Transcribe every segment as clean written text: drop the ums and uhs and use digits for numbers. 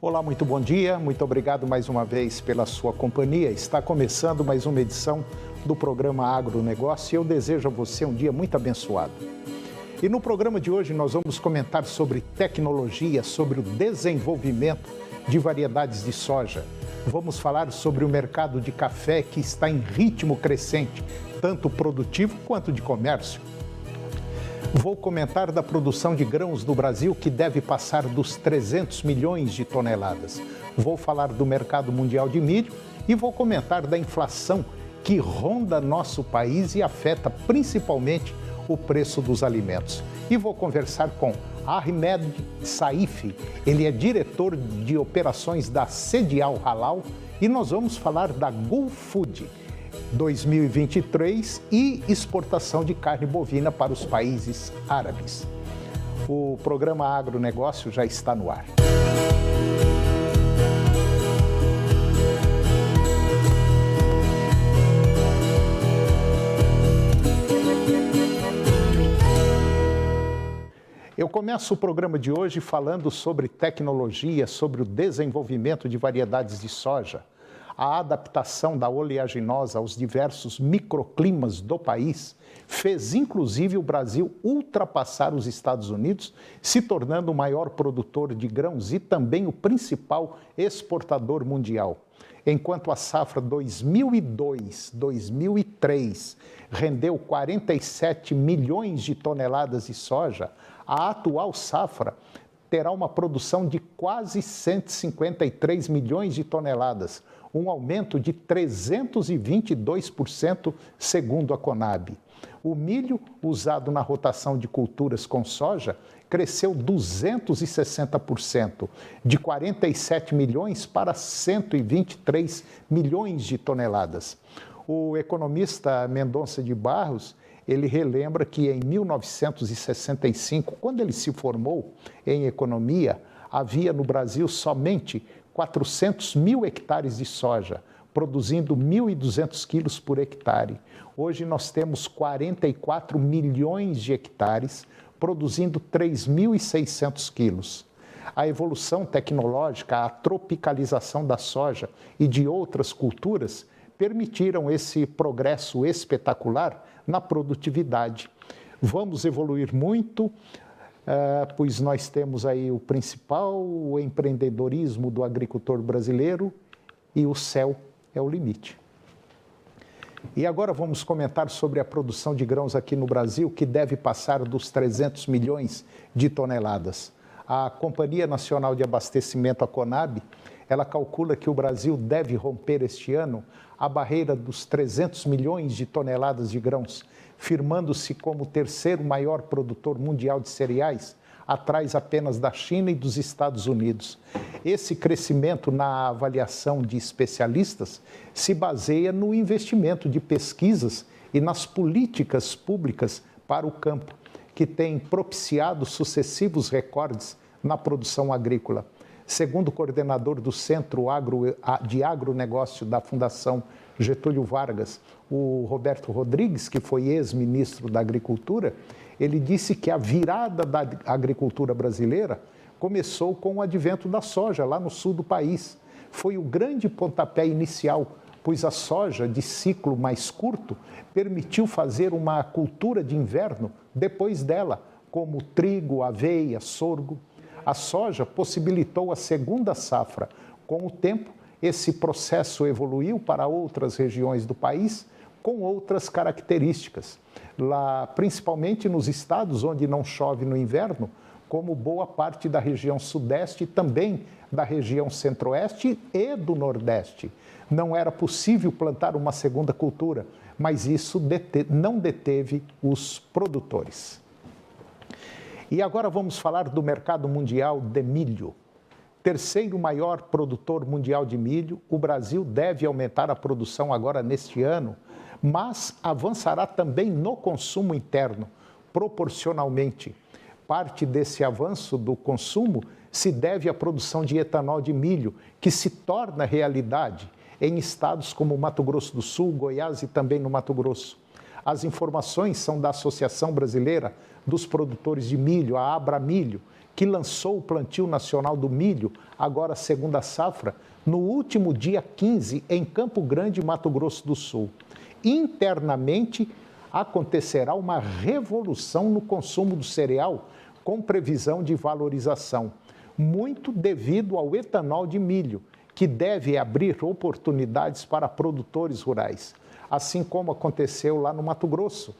Olá, muito bom dia, muito obrigado mais uma vez pela sua companhia. Está começando mais uma edição do programa Agronegócio e eu desejo a você um dia muito abençoado. E no programa de hoje nós vamos comentar sobre tecnologia, sobre o desenvolvimento de variedades de soja. Vamos falar sobre o mercado de café que está em ritmo crescente, tanto produtivo quanto de comércio. Vou comentar da produção de grãos no Brasil, que deve passar dos 300 milhões de toneladas. Vou falar do mercado mundial de milho e vou comentar da inflação que ronda nosso país e afeta principalmente o preço dos alimentos. E vou conversar com Ahmed Saif, ele é diretor de operações da Sedial Halal e nós vamos falar da Gulfood 2023 e exportação de carne bovina para os países árabes. O programa Agronegócio já está no ar. Eu começo o programa de hoje falando sobre tecnologia, sobre o desenvolvimento de variedades de soja, a adaptação da oleaginosa aos diversos microclimas do país fez inclusive o Brasil ultrapassar os Estados Unidos, se tornando o maior produtor de grãos e também o principal exportador mundial. Enquanto a safra 2002-2003 rendeu 47 milhões de toneladas de soja, a atual safra terá uma produção de quase 153 milhões de toneladas, um aumento de 322% segundo a Conab. O milho, usado na rotação de culturas com soja, cresceu 260%, de 47 milhões para 123 milhões de toneladas. O economista Mendonça de Barros, ele relembra que em 1965, quando ele se formou em economia, havia no Brasil somente 400 mil hectares de soja, produzindo 1.200 quilos por hectare. Hoje nós temos 44 milhões de hectares, produzindo 3.600 quilos. A evolução tecnológica, a tropicalização da soja e de outras culturas permitiram esse progresso espetacular na produtividade. Vamos evoluir muito, pois nós temos aí o principal, o empreendedorismo do agricultor brasileiro e o céu é o limite. E agora vamos comentar sobre a produção de grãos aqui no Brasil, que deve passar dos 300 milhões de toneladas. A Companhia Nacional de Abastecimento, a Conab, ela calcula que o Brasil deve romper este ano a barreira dos 300 milhões de toneladas de grãos, firmando-se como o terceiro maior produtor mundial de cereais, atrás apenas da China e dos Estados Unidos. Esse crescimento, na avaliação de especialistas, se baseia no investimento de pesquisas e nas políticas públicas para o campo, que tem propiciado sucessivos recordes na produção agrícola. Segundo o coordenador do Centro de Agronegócio da Fundação Getúlio Vargas, o Roberto Rodrigues, que foi ex-ministro da Agricultura, ele disse que a virada da agricultura brasileira começou com o advento da soja, lá no sul do país. Foi o grande pontapé inicial, pois a soja, de ciclo mais curto, permitiu fazer uma cultura de inverno depois dela, como trigo, aveia, sorgo. A soja possibilitou a segunda safra. Com o tempo, esse processo evoluiu para outras regiões do país com outras características. Lá, principalmente nos estados onde não chove no inverno, como boa parte da região sudeste e também da região centro-oeste e do nordeste. Não era possível plantar uma segunda cultura, mas isso não deteve os produtores. E agora vamos falar do mercado mundial de milho. Terceiro maior produtor mundial de milho, o Brasil deve aumentar a produção agora neste ano, mas avançará também no consumo interno, proporcionalmente. Parte desse avanço do consumo se deve à produção de etanol de milho, que se torna realidade em estados como Mato Grosso do Sul, Goiás e também no Mato Grosso. As informações são da Associação Brasileira dos Produtores de Milho, a Abramilho, que lançou o Plantio Nacional do Milho, agora a segunda safra, no último dia 15, em Campo Grande, Mato Grosso do Sul. Internamente, acontecerá uma revolução no consumo do cereal, com previsão de valorização, muito devido ao etanol de milho, que deve abrir oportunidades para produtores rurais, assim como aconteceu lá no Mato Grosso.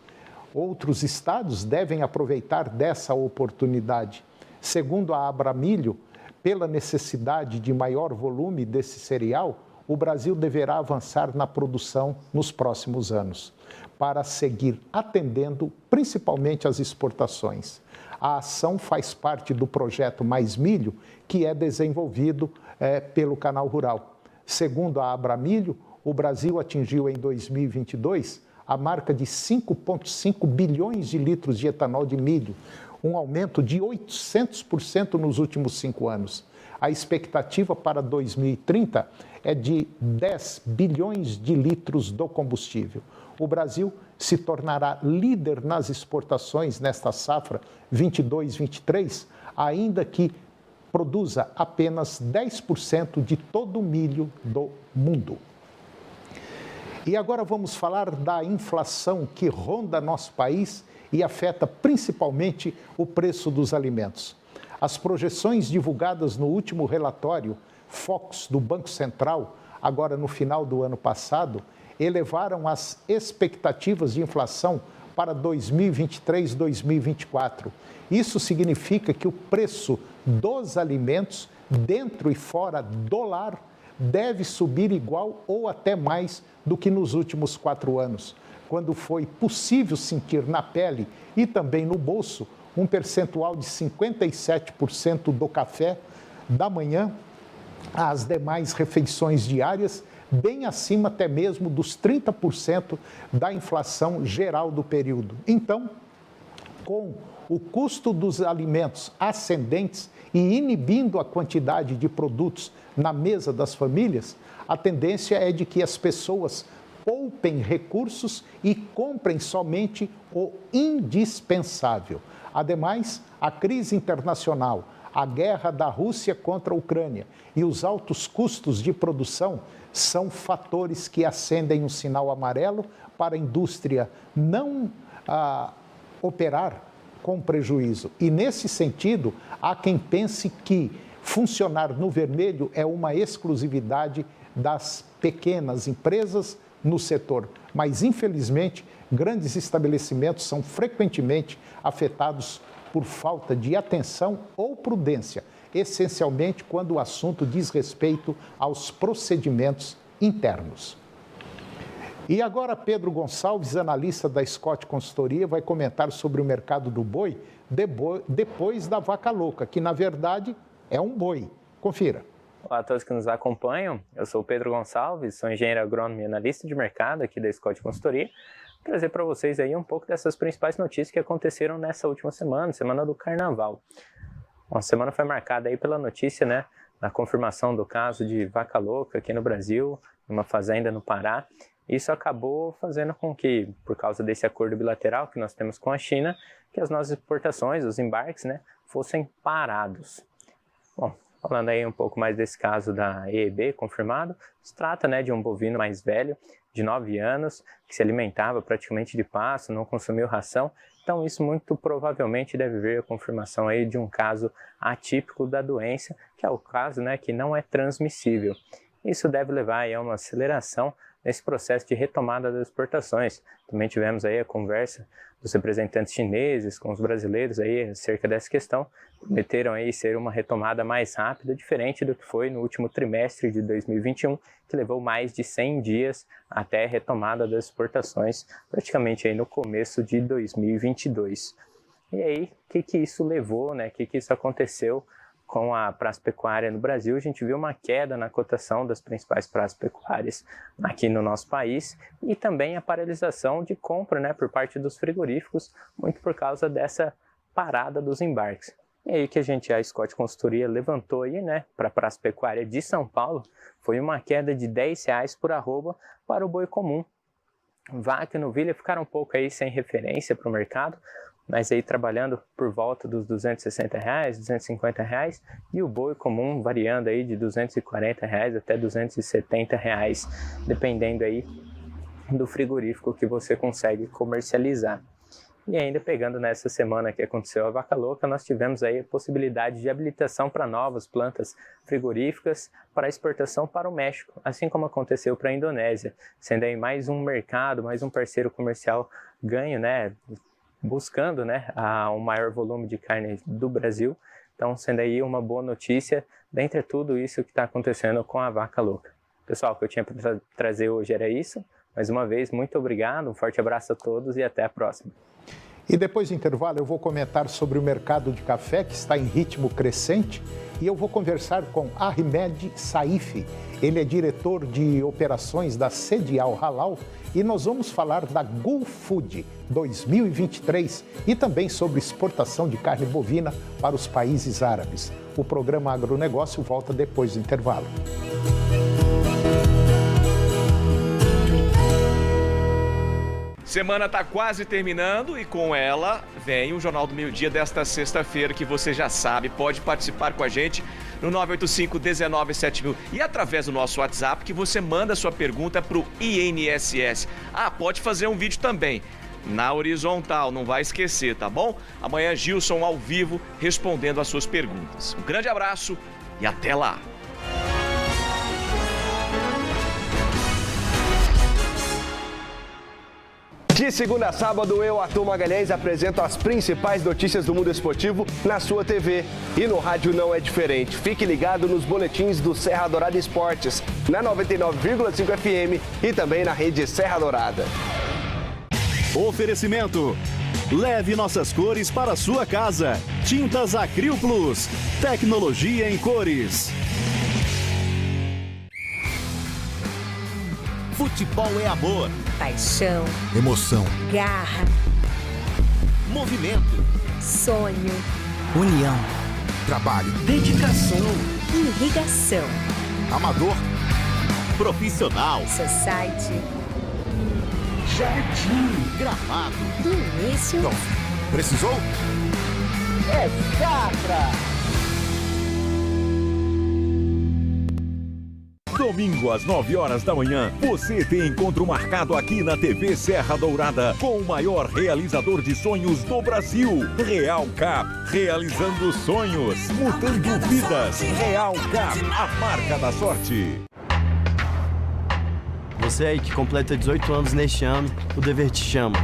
Outros estados devem aproveitar dessa oportunidade. Segundo a Abramilho, pela necessidade de maior volume desse cereal, o Brasil deverá avançar na produção nos próximos anos, para seguir atendendo principalmente as exportações. A ação faz parte do projeto Mais Milho, que é desenvolvido pelo Canal Rural. Segundo a Abramilho, o Brasil atingiu em 2022 a marca de 5,5 bilhões de litros de etanol de milho, um aumento de 800% nos últimos 5 anos. A expectativa para 2030 é de 10 bilhões de litros do combustível. O Brasil se tornará líder nas exportações nesta safra 22-23, ainda que produza apenas 10% de todo o milho do mundo. E agora vamos falar da inflação que ronda nosso país e afeta principalmente o preço dos alimentos. As projeções divulgadas no último relatório Focus do Banco Central, agora no final do ano passado, elevaram as expectativas de inflação para 2023-2024. Isso significa que o preço dos alimentos, dentro e fora do lar, deve subir igual ou até mais do que nos últimos 4 anos, quando foi possível sentir na pele e também no bolso um percentual de 57% do café da manhã às demais refeições diárias, bem acima até mesmo dos 30% da inflação geral do período. Então, com o custo dos alimentos ascendentes e inibindo a quantidade de produtos na mesa das famílias, a tendência é de que as pessoas poupem recursos e comprem somente o indispensável. Ademais, a crise internacional, a guerra da Rússia contra a Ucrânia e os altos custos de produção são fatores que acendem um sinal amarelo para a indústria não operar com prejuízo. E, nesse sentido, há quem pense que funcionar no vermelho é uma exclusividade das pequenas empresas no setor. Mas, infelizmente, grandes estabelecimentos são frequentemente afetados por falta de atenção ou prudência, essencialmente quando o assunto diz respeito aos procedimentos internos. E agora Pedro Gonçalves, analista da Scott Consultoria, vai comentar sobre o mercado do boi depois da vaca louca, que na verdade é um boi. Confira. Olá a todos que nos acompanham, eu sou o Pedro Gonçalves, sou engenheiro agrônomo e analista de mercado aqui da Scott Consultoria. Vou trazer para vocês aí um pouco dessas principais notícias que aconteceram nessa última semana, semana do Carnaval. A semana foi marcada aí pela notícia, né, da confirmação do caso de vaca louca aqui no Brasil, numa fazenda no Pará. Isso acabou fazendo com que, por causa desse acordo bilateral que nós temos com a China, que as nossas exportações, os embarques, né, fossem parados. Bom, falando aí um pouco mais desse caso da EEB confirmado, se trata, né, de um bovino mais velho, de 9 anos, que se alimentava praticamente de pasto, não consumiu ração. Então isso muito provavelmente deve vir a confirmação aí de um caso atípico da doença, que é o caso, né, que não é transmissível. Isso deve levar aí a uma aceleração nesse processo de retomada das exportações. Também tivemos aí a conversa dos representantes chineses com os brasileiros aí acerca dessa questão, prometeram aí ser uma retomada mais rápida, diferente do que foi no último trimestre de 2021, que levou mais de 100 dias até a retomada das exportações, praticamente aí no começo de 2022. E aí, o que isso levou, né? O que isso aconteceu com a praça pecuária no Brasil? A gente viu uma queda na cotação das principais praças pecuárias aqui no nosso país e também a paralisação de compra, né, por parte dos frigoríficos, muito por causa dessa parada dos embarques. E aí que a Scott Consultoria levantou aí, né, para a praça pecuária de São Paulo, foi uma queda de R$10 por arroba para o boi comum. Vaca e novilha ficaram um pouco aí sem referência para o mercado, mas aí trabalhando por volta dos R$260, R$250, e o boi comum variando aí de R$240 até R$270, dependendo aí do frigorífico que você consegue comercializar. E ainda pegando nessa semana que aconteceu a Vaca Louca, nós tivemos aí a possibilidade de habilitação para novas plantas frigoríficas para exportação para o México, assim como aconteceu para a Indonésia, sendo aí mais um mercado, mais um parceiro comercial ganho, né, buscando, né, um maior volume de carne do Brasil. Então, sendo aí uma boa notícia dentre tudo isso que está acontecendo com a Vaca Louca. Pessoal, o que eu tinha para trazer hoje era isso. Mais uma vez, muito obrigado, um forte abraço a todos e até a próxima. E depois do intervalo eu vou comentar sobre o mercado de café que está em ritmo crescente e eu vou conversar com Ahmed Saif. Ele é diretor de operações da Sedial Halal e nós vamos falar da Gulf Food 2023 e também sobre exportação de carne bovina para os países árabes. O programa Agronegócio volta depois do intervalo. Semana está quase terminando e com ela vem o Jornal do Meio-Dia desta sexta-feira, que você já sabe, pode participar com a gente no 985-197000 e através do nosso WhatsApp, que você manda sua pergunta para o INSS. Pode fazer um vídeo também na horizontal, não vai esquecer, tá bom? Amanhã Gilson ao vivo respondendo as suas perguntas. Um grande abraço e até lá! De segunda a sábado, eu, Arthur Magalhães, apresento as principais notícias do mundo esportivo na sua TV. E no rádio não é diferente. Fique ligado nos boletins do Serra Dourada Esportes, na 99,5 FM e também na rede Serra Dourada. Oferecimento. Leve nossas cores para a sua casa. Tintas Acril Plus. Tecnologia em cores. Futebol é amor. Paixão. Emoção. Garra. Movimento. Sonho. União. Trabalho. Dedicação. Irrigação. Amador. Profissional. Society. Jardim. Gramado. Início. Então, precisou? É Capra. Domingo às 9 horas da manhã, você tem encontro marcado aqui na TV Serra Dourada com o maior realizador de sonhos do Brasil, Real Cap, realizando sonhos, mudando vidas. Real Cap, a marca da sorte. Você aí que completa 18 anos neste ano, o dever te chama.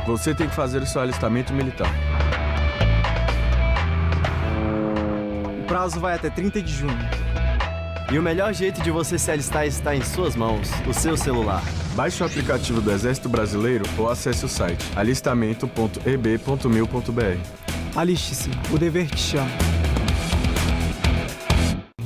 Você tem que fazer o seu alistamento militar. O prazo vai até 30 de junho. E o melhor jeito de você se alistar está em suas mãos, o seu celular. Baixe o aplicativo do Exército Brasileiro ou acesse o site alistamento.eb.mil.br. Aliste-se, o dever te chama.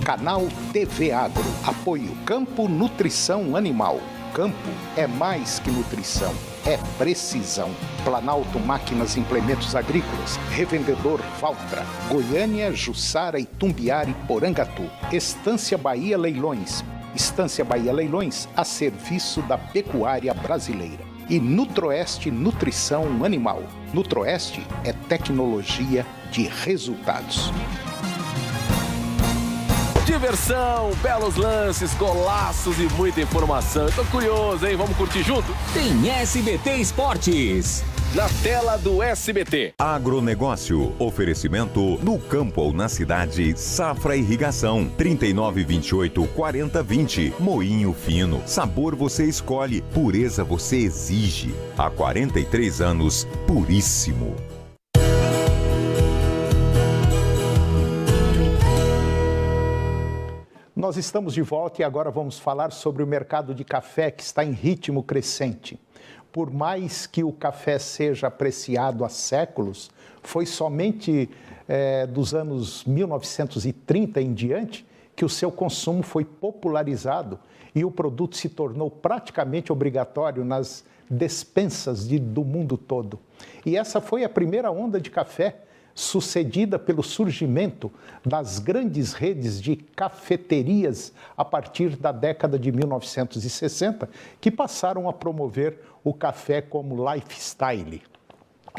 Canal TV Agro. Apoio Campo Nutrição Animal. Campo é mais que nutrição, é precisão. Planalto Máquinas e Implementos Agrícolas. Revendedor Valtra. Goiânia, Jussara, Itumbiara e Porangatu. Estância Bahia Leilões. Estância Bahia Leilões a serviço da pecuária brasileira. E Nutroeste Nutrição Animal. Nutroeste é tecnologia de resultados. Diversão, belos lances, golaços e muita informação. Eu tô curioso, hein? Vamos curtir junto? Tem SBT Esportes. Na tela do SBT. Agronegócio. Oferecimento no campo ou na cidade. Safra Irrigação. 3928-4020. Moinho fino. Sabor você escolhe. Pureza você exige. Há 43 anos, puríssimo. Nós estamos de volta e agora vamos falar sobre o mercado de café que está em ritmo crescente. Por mais que o café seja apreciado há séculos, foi somente dos anos 1930 em diante que o seu consumo foi popularizado e o produto se tornou praticamente obrigatório nas despensas do mundo todo. E essa foi a primeira onda de café sucedida pelo surgimento das grandes redes de cafeterias a partir da década de 1960, que passaram a promover o café como lifestyle.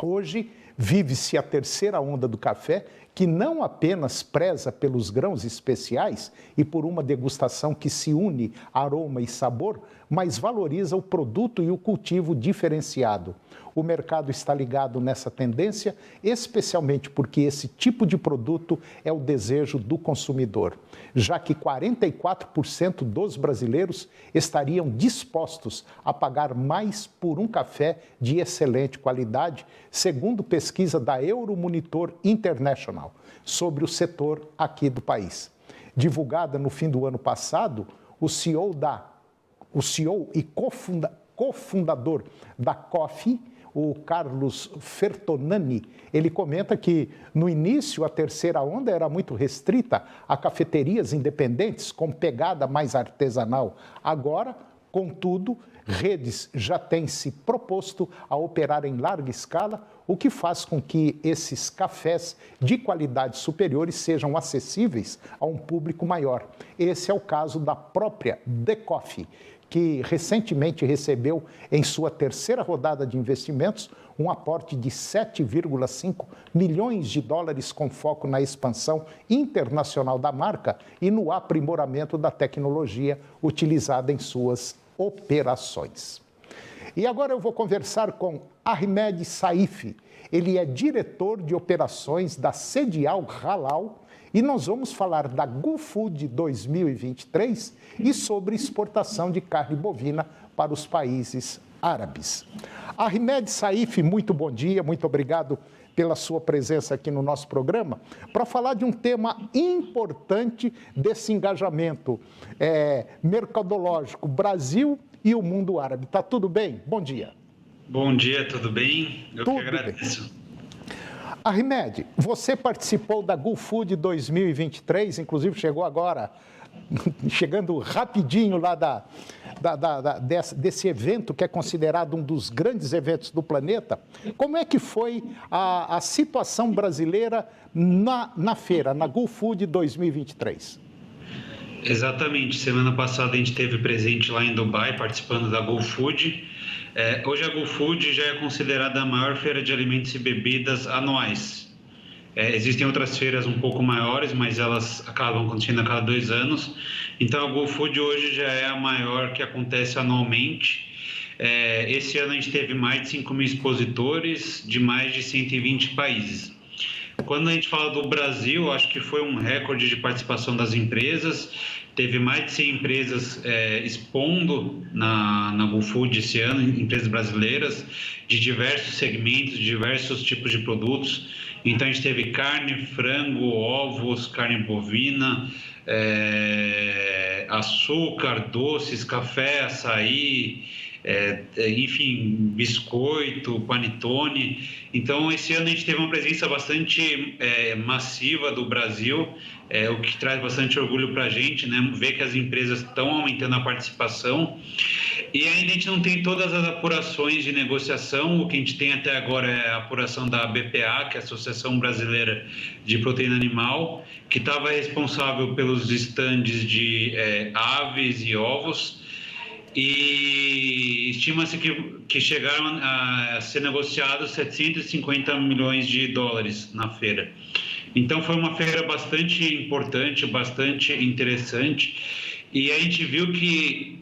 Hoje, vive-se a terceira onda do café, que não apenas preza pelos grãos especiais e por uma degustação que se une aroma e sabor, mas valoriza o produto e o cultivo diferenciado. O mercado está ligado nessa tendência, especialmente porque esse tipo de produto é o desejo do consumidor, já que 44% dos brasileiros estariam dispostos a pagar mais por um café de excelente qualidade, segundo pesquisa da Euromonitor International sobre o setor aqui do país. Divulgada no fim do ano passado, o CEO e cofundador da Coffee, o Carlos Fertonani, ele comenta que no início a terceira onda era muito restrita a cafeterias independentes com pegada mais artesanal. Agora, contudo, redes já têm se proposto a operar em larga escala, o que faz com que esses cafés de qualidade superiores sejam acessíveis a um público maior. Esse é o caso da própria The Coffee, que recentemente recebeu, em sua terceira rodada de investimentos, um aporte de 7,5 milhões de dólares com foco na expansão internacional da marca e no aprimoramento da tecnologia utilizada em suas operações. E agora eu vou conversar com Ahmed Saif. Ele é diretor de operações da Sedial Halal, e nós vamos falar da GoFood 2023 e sobre exportação de carne bovina para os países árabes. Ahmed Saif, muito bom dia, muito obrigado pela sua presença aqui no nosso programa, para falar de um tema importante desse engajamento mercadológico, Brasil e o mundo árabe. Tá tudo bem? Bom dia. Bom dia, tudo bem? Eu tudo que agradeço. Bem. Ahmed, você participou da GoFood 2023, inclusive chegou agora, chegando rapidinho lá desse evento que é considerado um dos grandes eventos do planeta. Como é que foi a situação brasileira na feira, na GoFood 2023? Exatamente. Semana passada a gente esteve presente lá em Dubai, participando da GoFood. Hoje a GoFood já é considerada a maior feira de alimentos e bebidas anuais. Existem outras feiras um pouco maiores, mas elas acabam acontecendo a cada 2 anos. Então a GoFood hoje já é a maior que acontece anualmente. Esse ano a gente teve mais de 5 mil expositores de mais de 120 países. Quando a gente fala do Brasil, acho que foi um recorde de participação das empresas. Teve mais de 100 empresas expondo na GoFood esse ano, empresas brasileiras, de diversos segmentos, de diversos tipos de produtos. Então, a gente teve carne, frango, ovos, carne bovina, açúcar, doces, café, açaí, enfim, biscoito, panetone. Então, esse ano a gente teve uma presença bastante massiva do Brasil, o que traz bastante orgulho para a gente, né? Ver que as empresas estão aumentando a participação. E ainda a gente não tem todas as apurações de negociação. O que a gente tem até agora é a apuração da BPA, que é a Associação Brasileira de Proteína Animal, que estava responsável pelos estandes de aves e ovos. E estima-se que chegaram a ser negociados 750 milhões de dólares na feira. Então foi uma feira bastante importante, bastante interessante, e a gente viu que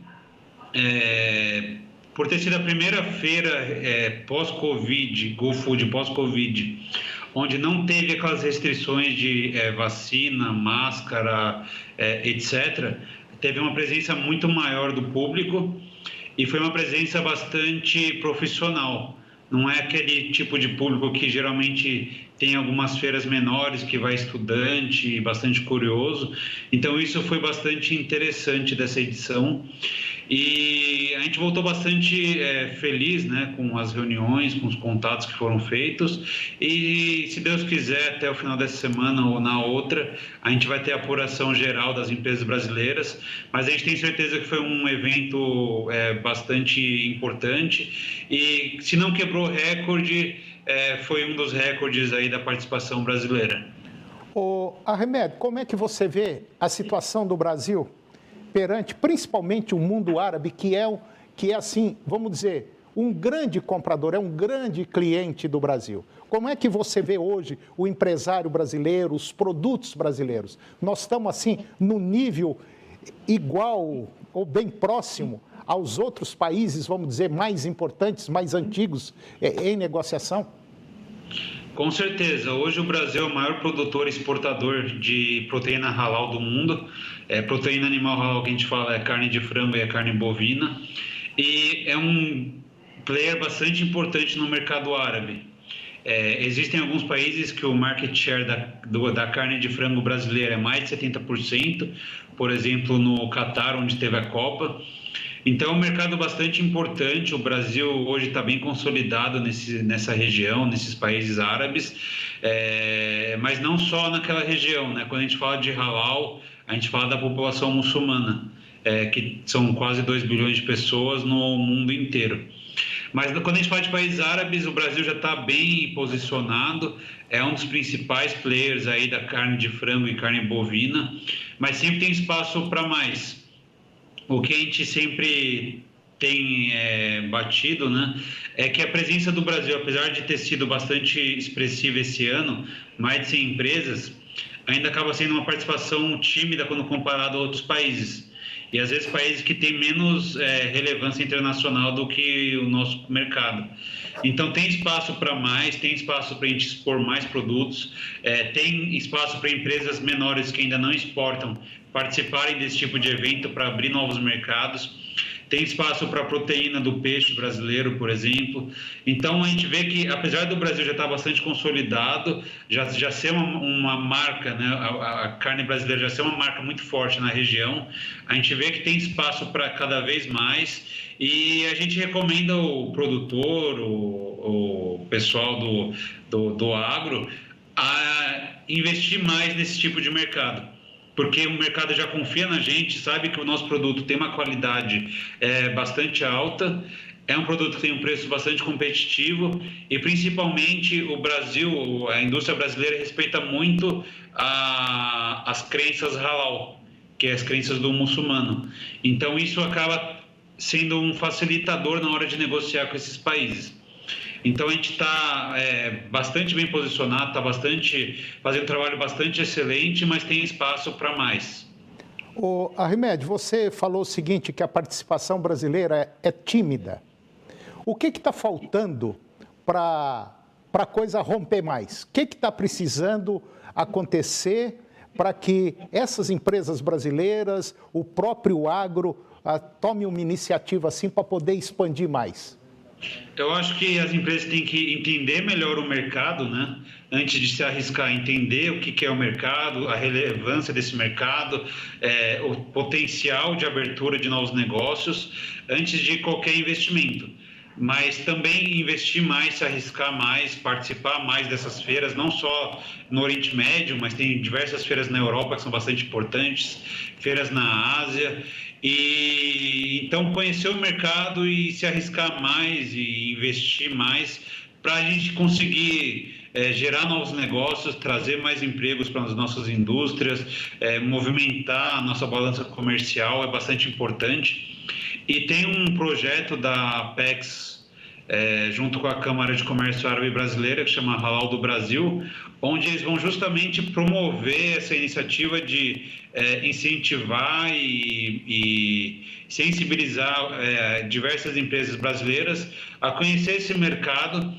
por ter sido a primeira feira pós-Covid, GoFood pós-Covid, onde não teve aquelas restrições de vacina, máscara, etc., teve uma presença muito maior do público e foi uma presença bastante profissional. Não é aquele tipo de público que geralmente tem algumas feiras menores, que vai estudante, bastante curioso. Então, isso foi bastante interessante dessa edição. E a gente voltou bastante feliz, né, com as reuniões, com os contatos que foram feitos. E, se Deus quiser, até o final dessa semana ou na outra, a gente vai ter a apuração geral das empresas brasileiras. Mas a gente tem certeza que foi um evento bastante importante. E, se não quebrou recorde, foi um dos recordes aí da participação brasileira. Arremedo, como é que você vê a situação do Brasil perante principalmente o mundo árabe, que é assim, vamos dizer, um grande comprador, é um grande cliente do Brasil? Como é que você vê hoje o empresário brasileiro, os produtos brasileiros? Nós estamos assim no nível igual ou bem próximo aos outros países, vamos dizer, mais importantes, mais antigos em negociação? Com certeza. Hoje o Brasil é o maior produtor e exportador de proteína halal do mundo. Proteína animal halal que a gente fala é carne de frango e a carne bovina. E é um player bastante importante no mercado árabe. Existem alguns países que o market share da carne de frango brasileira é mais de 70%, por exemplo, no Catar, onde teve a Copa. Então, é um mercado bastante importante. O Brasil hoje está bem consolidado nessa região, nesses países árabes, mas não só naquela região, né? Quando a gente fala de halal, a gente fala da população muçulmana, que são quase 2 bilhões de pessoas no mundo inteiro. Mas quando a gente fala de países árabes, o Brasil já está bem posicionado, é um dos principais players aí da carne de frango e carne bovina, mas sempre tem espaço para mais. O que a gente sempre tem batido, né, é que a presença do Brasil, apesar de ter sido bastante expressiva esse ano, mais de 100 empresas, ainda acaba sendo uma participação tímida quando comparado a outros países. E às vezes países que têm menos relevância internacional do que o nosso mercado. Então tem espaço para mais, tem espaço para a gente expor mais produtos, tem espaço para empresas menores que ainda não exportam participarem desse tipo de evento para abrir novos mercados. Tem espaço para a proteína do peixe brasileiro, por exemplo. Então, a gente vê que, apesar do Brasil já estar bastante consolidado, já ser uma marca, né, a carne brasileira já ser uma marca muito forte na região, a gente vê que tem espaço para cada vez mais. E a gente recomenda o produtor, o pessoal do agro, a investir mais nesse tipo de mercado. Porque o mercado já confia na gente, sabe que o nosso produto tem uma qualidade bastante alta, é um produto que tem um preço bastante competitivo e, principalmente, o Brasil, a indústria brasileira respeita muito as crenças halal, que é as crenças do muçulmano. Então, isso acaba sendo um facilitador na hora de negociar com esses países. Então, a gente está bastante bem posicionado, está fazendo um trabalho bastante excelente, mas tem espaço para mais. Arremedo, você falou o seguinte, que a participação brasileira é tímida. O que está faltando para a coisa romper mais? O que está precisando acontecer para que essas empresas brasileiras, o próprio agro, tome uma iniciativa assim para poder expandir mais? Eu acho que as empresas têm que entender melhor o mercado, né? Antes de se arriscar, entender o que é o mercado, a relevância desse mercado, o potencial de abertura de novos negócios, antes de qualquer investimento. Mas também investir mais, se arriscar mais, participar mais dessas feiras, não só no Oriente Médio, mas tem diversas feiras na Europa que são bastante importantes, feiras na Ásia. E então conhecer o mercado e se arriscar mais e investir mais para a gente conseguir gerar novos negócios, trazer mais empregos para as nossas indústrias, movimentar a nossa balança comercial é bastante importante. E tem um projeto da Apex, junto com a Câmara de Comércio Árabe Brasileira, que chama Halal do Brasil, onde eles vão justamente promover essa iniciativa de incentivar e sensibilizar diversas empresas brasileiras a conhecer esse mercado,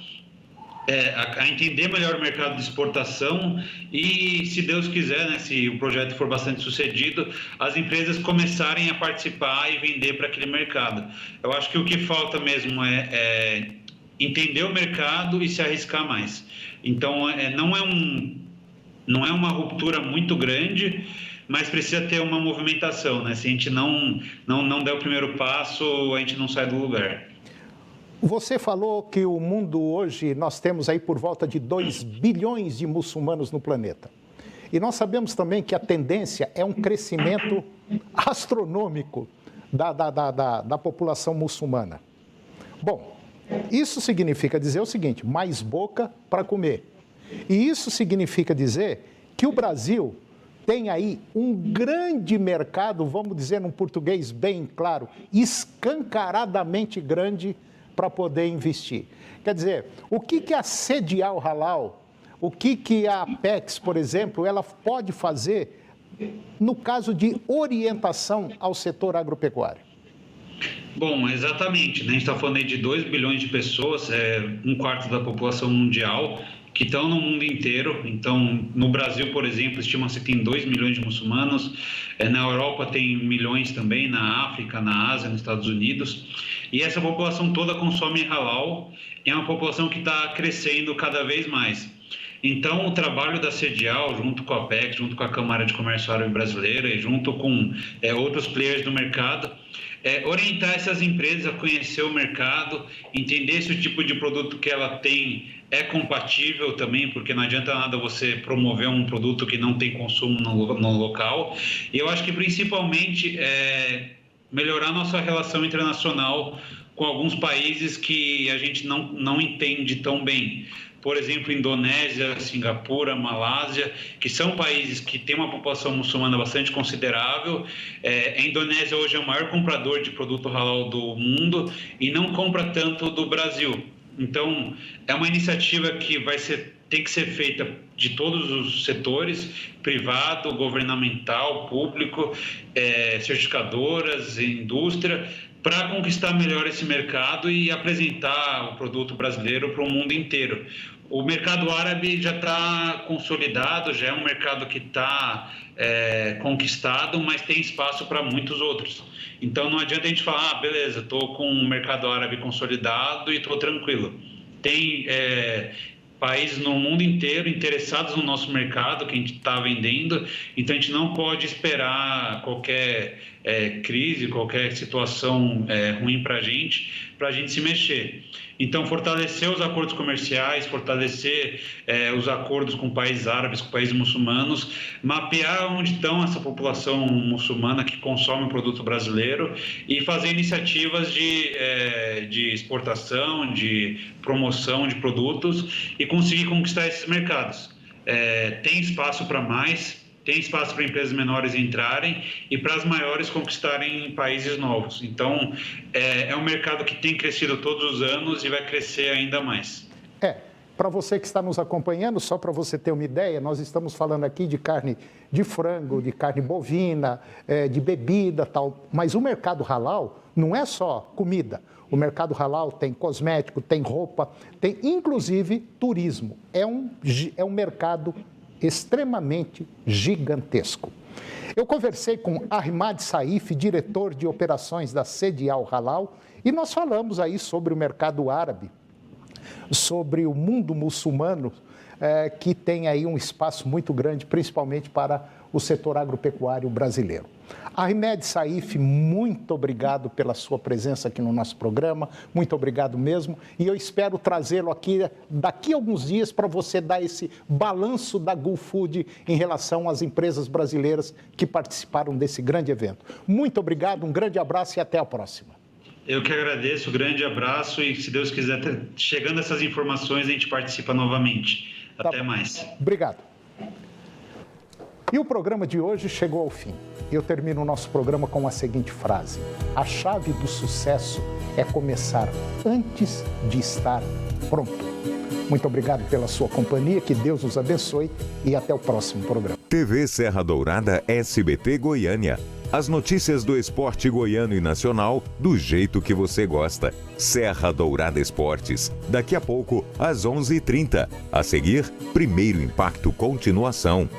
a entender melhor o mercado de exportação e, se Deus quiser, né, se o projeto for bastante sucedido, as empresas começarem a participar e vender para aquele mercado. Eu acho que o que falta mesmo é entender o mercado e se arriscar mais. Então, não é uma ruptura muito grande, mas precisa ter uma movimentação, né? Se a gente não der o primeiro passo, a gente não sai do lugar. Você falou que o mundo hoje, nós temos aí por volta de 2 bilhões de muçulmanos no planeta. E nós sabemos também que a tendência é um crescimento astronômico da população muçulmana. Bom, Isso significa dizer o seguinte, mais boca para comer. E isso significa dizer que o Brasil tem aí um grande mercado, vamos dizer num português bem claro, escancaradamente grande para poder investir. Quer dizer, o que a Sedial Halal, o que a Apex, por exemplo, ela pode fazer no caso de orientação ao setor agropecuário? Bom, exatamente. A gente está falando aí de 2 bilhões de pessoas, um quarto da população mundial, que estão no mundo inteiro. Então, no Brasil, por exemplo, estima-se que tem 2 milhões de muçulmanos. Na Europa tem milhões também, na África, na Ásia, nos Estados Unidos. E essa população toda consome halal. É uma população que está crescendo cada vez mais. Então, o trabalho da Sedial, junto com a Apex, junto com a Câmara de Comércio Árabe Brasileira e junto com outros players do mercado, orientar essas empresas a conhecer o mercado, entender se o tipo de produto que ela tem é compatível também, porque não adianta nada você promover um produto que não tem consumo no local. E eu acho que principalmente melhorar nossa relação internacional com alguns países que a gente não entende tão bem. Por exemplo, Indonésia, Singapura, Malásia, que são países que têm uma população muçulmana bastante considerável. A Indonésia hoje é o maior comprador de produto halal do mundo e não compra tanto do Brasil. Então, é uma iniciativa que tem que ser feita de todos os setores, privado, governamental, público, certificadoras, indústria, para conquistar melhor esse mercado e apresentar o produto brasileiro para o mundo inteiro. O mercado árabe já está consolidado, já é um mercado que está conquistado, mas tem espaço para muitos outros. Então não adianta a gente falar, beleza, estou com o mercado árabe consolidado e estou tranquilo. Tem países no mundo inteiro interessados no nosso mercado que a gente está vendendo, então a gente não pode esperar qualquer crise, qualquer situação ruim para a gente se mexer. Então, fortalecer os acordos comerciais, fortalecer os acordos com países árabes, com países muçulmanos, mapear onde estão essa população muçulmana que consome o produto brasileiro e fazer iniciativas de exportação, de promoção de produtos e conseguir conquistar esses mercados. Tem espaço para mais, tem espaço para empresas menores entrarem e para as maiores conquistarem países novos. Então, é um mercado que tem crescido todos os anos e vai crescer ainda mais. Para você que está nos acompanhando, só para você ter uma ideia, nós estamos falando aqui de carne de frango, de carne bovina, de bebida, tal. Mas o mercado halal não é só comida. O mercado halal tem cosmético, tem roupa, tem inclusive turismo. É um mercado extremamente gigantesco. Eu conversei com Ahmad Saif, diretor de operações da Sedial Halal, e nós falamos aí sobre o mercado árabe, sobre o mundo muçulmano, que tem aí um espaço muito grande, principalmente para o setor agropecuário brasileiro. Ahmed Saif, muito obrigado pela sua presença aqui no nosso programa, muito obrigado mesmo, e eu espero trazê-lo aqui daqui a alguns dias para você dar esse balanço da GoFood em relação às empresas brasileiras que participaram desse grande evento. Muito obrigado, um grande abraço e até a próxima. Eu que agradeço, grande abraço e, se Deus quiser, chegando essas informações, a gente participa novamente. Até mais. Obrigado. E o programa de hoje chegou ao fim. Eu termino o nosso programa com a seguinte frase: a chave do sucesso é começar antes de estar pronto. Muito obrigado pela sua companhia, que Deus os abençoe e até o próximo programa. TV Serra Dourada SBT Goiânia. As notícias do esporte goiano e nacional do jeito que você gosta. Serra Dourada Esportes. Daqui a pouco, às 11h30. A seguir, Primeiro Impacto Continuação.